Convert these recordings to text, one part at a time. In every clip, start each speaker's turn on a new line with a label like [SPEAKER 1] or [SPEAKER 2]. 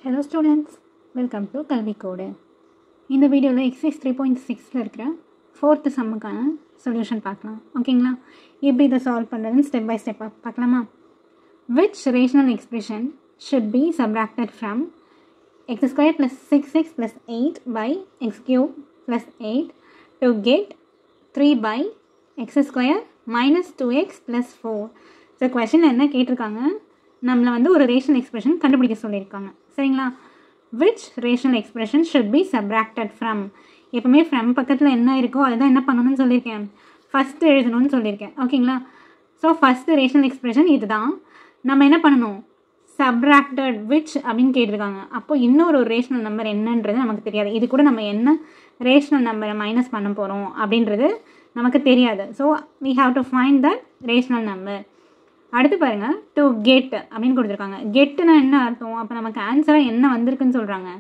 [SPEAKER 1] Hello students, welcome to Kalvi Code. இந்த வீடியோவில் exercise 3.6ல இருக்கிற 4th சம்முக்கான சொல்யூஷன் பார்க்கலாம். ஓகேங்களா? எப்படி இதை சால்வ் பண்ணுறதுன்னு ஸ்டெப் பை ஸ்டெப்பாக பார்க்கலாமா? Which rational expression should be subtracted from x square plus 6x plus 8 by x cube plus 8 to get 3 by x square minus 2x plus 4? So question என்ன கேட்டிருக்காங்க, நம்மளை வந்து ஒரு ரேஷனல் எக்ஸ்பிரஷன் கண்டுபிடிக்க சொல்லியிருக்காங்க. சரிங்களா? Which rational expression should be subtracted from. எப்பவுமே from பக்கத்தில் என்ன இருக்கோ அதுதான் என்ன பண்ணணும்னு சொல்லியிருக்கேன், ஃபஸ்ட்டு எழுதணும்னு சொல்லியிருக்கேன். ஓகேங்களா? ஸோ ஃபஸ்ட்டு ரேஷனல் எக்ஸ்பிரஷன் இது தான். நம்ம என்ன பண்ணணும், சப்ராக்டட் விச் அப்படின்னு கேட்டிருக்காங்க. அப்போ இன்னொரு ரேஷனல் நம்பர் என்னன்றது நமக்கு தெரியாது. இது கூட நம்ம என்ன ரேஷனல் நம்பரை மைனஸ் பண்ண போகிறோம் அப்படின்றது நமக்கு தெரியாது. So we have to find that rational number. அடுத்து பாருங்கள், டு கெட் அப்படின்னு கொடுத்துருக்காங்க. கெட்டுனா என்ன அர்த்தம், அப்போ நமக்கு ஆன்சராக என்ன வந்திருக்குன்னு சொல்கிறாங்க,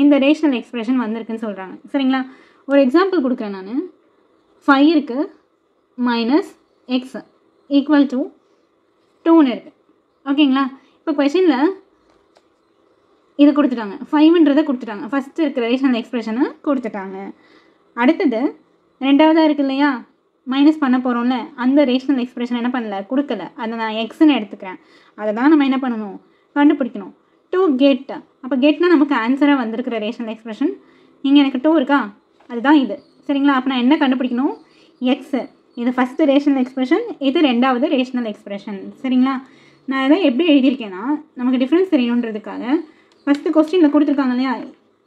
[SPEAKER 1] இந்த ரேஷனல் எக்ஸ்பிரஷன் வந்திருக்குன்னு சொல்கிறாங்க. சரிங்களா? ஒரு எக்ஸாம்பிள் கொடுக்குறேன் நான். 5 இருக்குது மைனஸ் எக்ஸ் ஈக்குவல் டு 2ன்னு இருக்குது. ஓகேங்களா? இப்போ கொஷினில் இது கொடுத்துட்டாங்க, 5ன்றதை கொடுத்துட்டாங்க. ஃபஸ்ட்டு இருக்கிற ரேஷனல் எக்ஸ்பிரஷனை கொடுத்துட்டாங்க. அடுத்தது ரெண்டாவதாக இருக்குது இல்லையா, மைனஸ் பண்ண போகிறோம்ல, அந்த ரேஷனல் எக்ஸ்பிரஷன் என்ன பண்ணல, கொடுக்கல. அதை நான் எக்ஸ்ன்னு எடுத்துக்கிறேன். அதை தான் நம்ம என்ன பண்ணணும், கண்டுபிடிக்கணும். டு கெட், அப்போ கெட்னா நமக்கு ஆன்சராக வந்திருக்கிற ரேஷனல் எக்ஸ்பிரஷன். இங்கே எனக்கு 2 இருக்கா, அதுதான் இது. சரிங்களா? அப்போ நான் என்ன கண்டுபிடிக்கணும், எக்ஸு. இது ஃபஸ்ட்டு ரேஷனல் எக்ஸ்பிரஷன், இது ரெண்டாவது ரேஷனல் எக்ஸ்பிரஷன். சரிங்களா? நான் இதை எப்படி எழுதியிருக்கேன்னா, நமக்கு டிஃப்ரென்ஸ் தெரியணுன்றதுக்காக ஃபஸ்ட்டு கொஸ்டினில் கொடுத்துருக்காங்க இல்லையா,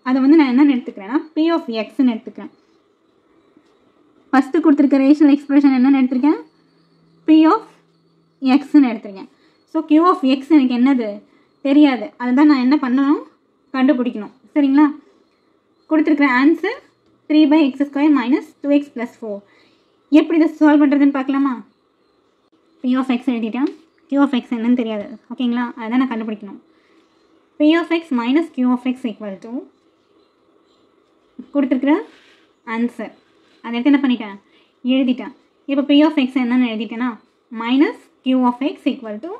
[SPEAKER 1] அதை வந்து நான் என்னென்னு எடுத்துக்கிறேன்னா பி ஆஃப் எக்ஸ்ன்னு எடுத்துக்கிறேன். ஃபஸ்ட்டு கொடுத்துருக்க ரேஷனல் எக்ஸ்பிரஷன் என்னென்னு எடுத்திருக்கேன், பி ஆஃப் எக்ஸ்ன்னு எடுத்திருக்கேன். ஸோ கியூ ஆஃப் எக்ஸ் எனக்கு என்னது தெரியாது, அதுதான் நான் என்ன பண்ணணும், கண்டுபிடிக்கணும். சரிங்களா? கொடுத்துருக்குற answer 3 by x square minus 2x plus 4. எப்படி இதை சால்வ் பண்ணுறதுன்னு பார்க்கலாமா? பி ஆஃப் எக்ஸ் எழுதிட்டேன், கியூ ஆஃப் எக்ஸ் என்னன்னு தெரியாது. ஓகேங்களா? அதுதான் நான் கண்டுபிடிக்கணும். P of x minus q of x equal to கொடுத்துருக்குற ஆன்சர். அதை எடுத்து என்ன பண்ணிட்டேன், எழுதிட்டேன். இப்போ பி ஆஃப் எக்ஸ் என்னென்னு எழுதிட்டேன்னா minus q of x equal to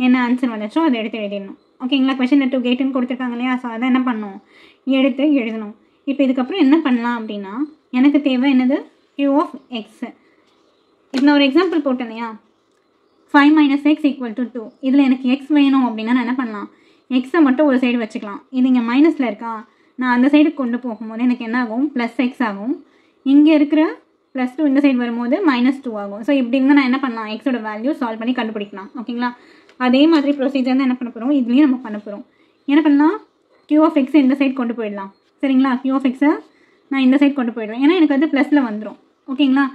[SPEAKER 1] என்ன ஆன்சர் வந்துச்சோ அதை எடுத்து எழுதிடணும். ஓகேங்களா? கொஷின் 2 கேட்டுன்னு கொடுத்துருக்காங்க இல்லையா, ஸோ அதை என்ன பண்ணணும், எடுத்து எழுதணும். இப்போ இதுக்கப்புறம் என்ன பண்ணலாம் அப்படின்னா, எனக்கு தேவை என்னது, கியூ ஆஃப் எக்ஸு. இப்போ நான் ஒரு எக்ஸாம்பிள் போட்டேன் இல்லையா, 5 minus x equal to 2. இதில் எனக்கு எக்ஸ் வேணும் அப்படின்னா நான் என்ன பண்ணலாம், எக்ஸை மட்டும் ஒரு சைடு வச்சுக்கலாம். இது இங்கே மைனஸில் இருக்கா, நான் அந்த சைடு கொண்டு போகும்போது எனக்கு என்ன ஆகும், ப்ளஸ் எக்ஸ் ஆகும். இங்கே இருக்கிற +2 இந்த சைடு வரும்போது -2 ஆகும். ஸோ இப்படி இருந்தால் நான் என்ன பண்ணலாம், எக்ஸோட வேல்யூ சால்வ் பண்ணி கண்டுபிடிக்கலாம். ஓகேங்களா? அதே மாதிரி ப்ரொசீஜர் தான் என்ன பண்ண போகிறோம், இதுலேயும் நம்ம பண்ண போகிறோம். என்ன பண்ணலாம், கியூ ஆஃப் எக்ஸை இந்த சைடு கொண்டு போயிடலாம். சரிங்களா? கியூ ஆஃப் எக்ஸை நான் இந்த சைடு கொண்டு போயிடுவேன், ஏன்னா எனக்கு வந்து ப்ளஸில் வந்துடும். ஓகேங்களா?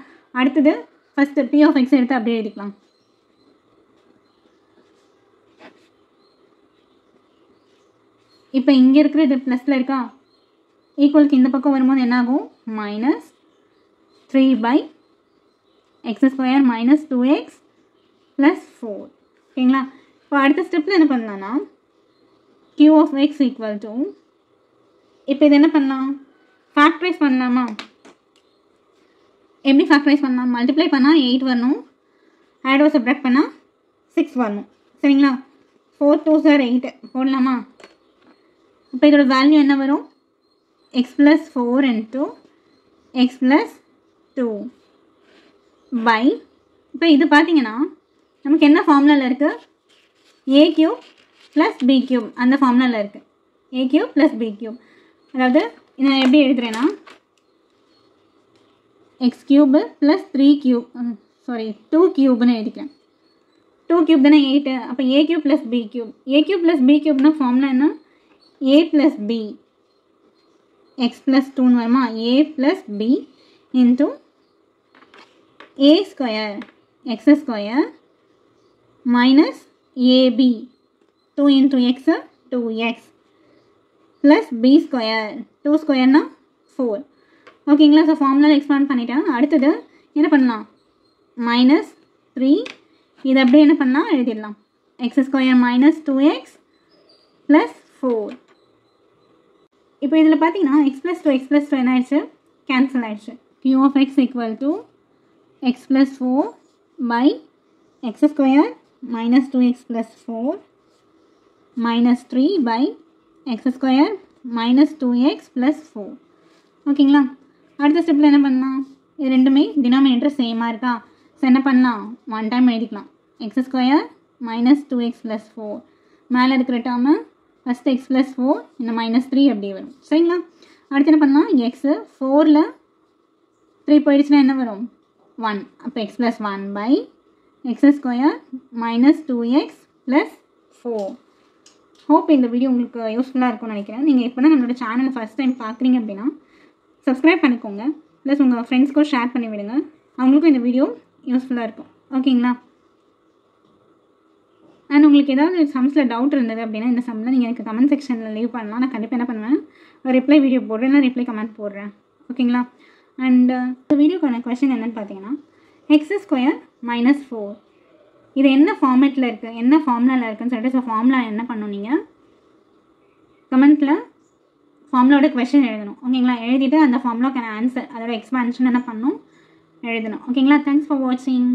[SPEAKER 1] அடுத்தது ஃபஸ்ட்டு பி ஆஃப் எக்ஸை எடுத்து அப்படியே எழுதிக்கலாம். இப்போ இங்கே இருக்கிற இது ப்ளஸில் இருக்கா, ஈக்குவலுக்கு இந்த பக்கம் வரும்போது என்ன ஆகும், minus 3 by x square minus 2x plus 4. ஓகேங்களா? இப்போ அடுத்த ஸ்டெப்பில் என்ன பண்ணலான்னா, q of x equal to, இப்போ இது என்ன பண்ணலாம், ஃபேக்டரைஸ் பண்ணலாமா? எப்படி ஃபேக்டரைஸ் பண்ணலாம், மல்டிப்ளை பண்ணால் 8 வரணும், ஆட் ஆர் சப்ராக்ட் பண்ணால் 6 வரணும். சரிங்களா? 4 2s are 8 போடலாமா? இப்போ இதோட வேல்யூ என்ன வரும், x plus 4 into x plus 2 by, இப்போ இது பார்த்தீங்கன்னா நமக்கு என்ன ஃபார்முலாவில் இருக்குது, a cube plus b cube, அந்த ஃபார்முலாவில் இருக்குது a cube plus b cube. அதாவது நான் எப்படி எழுதுறேன்னா, x cube plus 3 cube, sorry 2 cube எழுதிக்கிறேன். 2 cube தானே 8, அப்போ a cube plus b cube. a cube plus b cubeனா ஃபார்முலா என்ன, a plus b x plus 2 வருமா, a plus b into a square x square minus ab 2 into x 2x plus b square 2 square na 4. ஓகேங்களா? So ஃபார்முலாவில் expand பண்ணிட்டேன். அடுத்தது என்ன பண்ணலாம், minus 3, இது அப்படியே என்ன பண்ணலாம், எழுதிடலாம். x square minus 2x plus 4. இப்போ இதில் பார்த்தீங்கன்னா x plus 2 என்ன ஆயிடுச்சு, கேன்சல் ஆயிடுச்சு. q of x equal to x plus 4 by x square minus 2x plus 4 minus 3 by X square minus 2x plus 4. ஓகேங்களா? அடுத்த ஸ்டெப்பில் என்ன பண்ணலாம்? இது ரெண்டுமே டினாமினேட்டர் சேமாக இருக்கா? ஸோ என்ன பண்ணலாம்? 1 டைம் எழுதிக்கலாம். X square minus 2x plus 4. மேலே இருக்கிற டேர்மு ஃபஸ்ட்டு எக்ஸ் ப்ளஸ் 4 இந்த -3 அப்படியே வரும். சரிங்களா? அடுத்து என்ன பண்ணலாம்? எக்ஸு 4ல் 3 போயிடுச்சுன்னா என்ன வரும்? 1. அப்போ x plus 1 by x square minus 2x plus 4. Hope இந்த வீடியோ உங்களுக்கு யூஸ்ஃபுல்லாக இருக்கும்னு நினைக்கிறேன். நீங்கள் இப்போ தான் நம்மளோட சேனலை ஃபஸ்ட் டைம் பார்க்குறீங்க அப்படின்னா சப்ஸ்கிரைப் பண்ணிக்கோங்க. ப்ளஸ் உங்கள் ஃப்ரெண்ட்ஸ்க்கும் ஷேர் பண்ணி விடுங்க. அவங்களுக்கும் இந்த வீடியோ யூஸ்ஃபுல்லாக இருக்கும். ஓகேங்களா? அண்ட் உங்களுக்கு ஏதாவது சம்ஸில் டவுட் இருந்தது அப்படின்னா இந்த சம்மில் நீங்கள் எனக்கு கமெண்ட் செக்ஷனில் லீவ் பண்ணலாம். நான் கண்டிப்பாக என்ன பண்ணுவேன், ரிப்ளை வீடியோ போடுறேன், இல்லை ரிப்ளை கமெண்ட் போடுறேன். ஓகேங்களா? அண்ட் இந்த வீடியோக்கான கொஸ்டின் என்னென்னு பார்த்தீங்கன்னா, எக்ஸ் ஸ்கொயர் மைனஸ் 4 இது என்ன ஃபார்மேட்டில் இருக்குது, என்ன ஃபார்முலாவில் இருக்குதுன்னு சொல்லிட்டு, ஸோ ஃபார்முலா என்ன பண்ணணும், நீங்கள் கமெண்ட்டில் ஃபார்முலாவோட கொஸ்டின் எழுதணும். ஓகேங்களா? எழுதிட்டு அந்த ஃபார்முலாக்கான ஆன்சர், அதோட எக்ஸ்பான்ஷன் என்ன பண்ணணும் எழுதணும். ஓகேங்களா? தேங்க்ஸ் ஃபார் வாட்சிங்.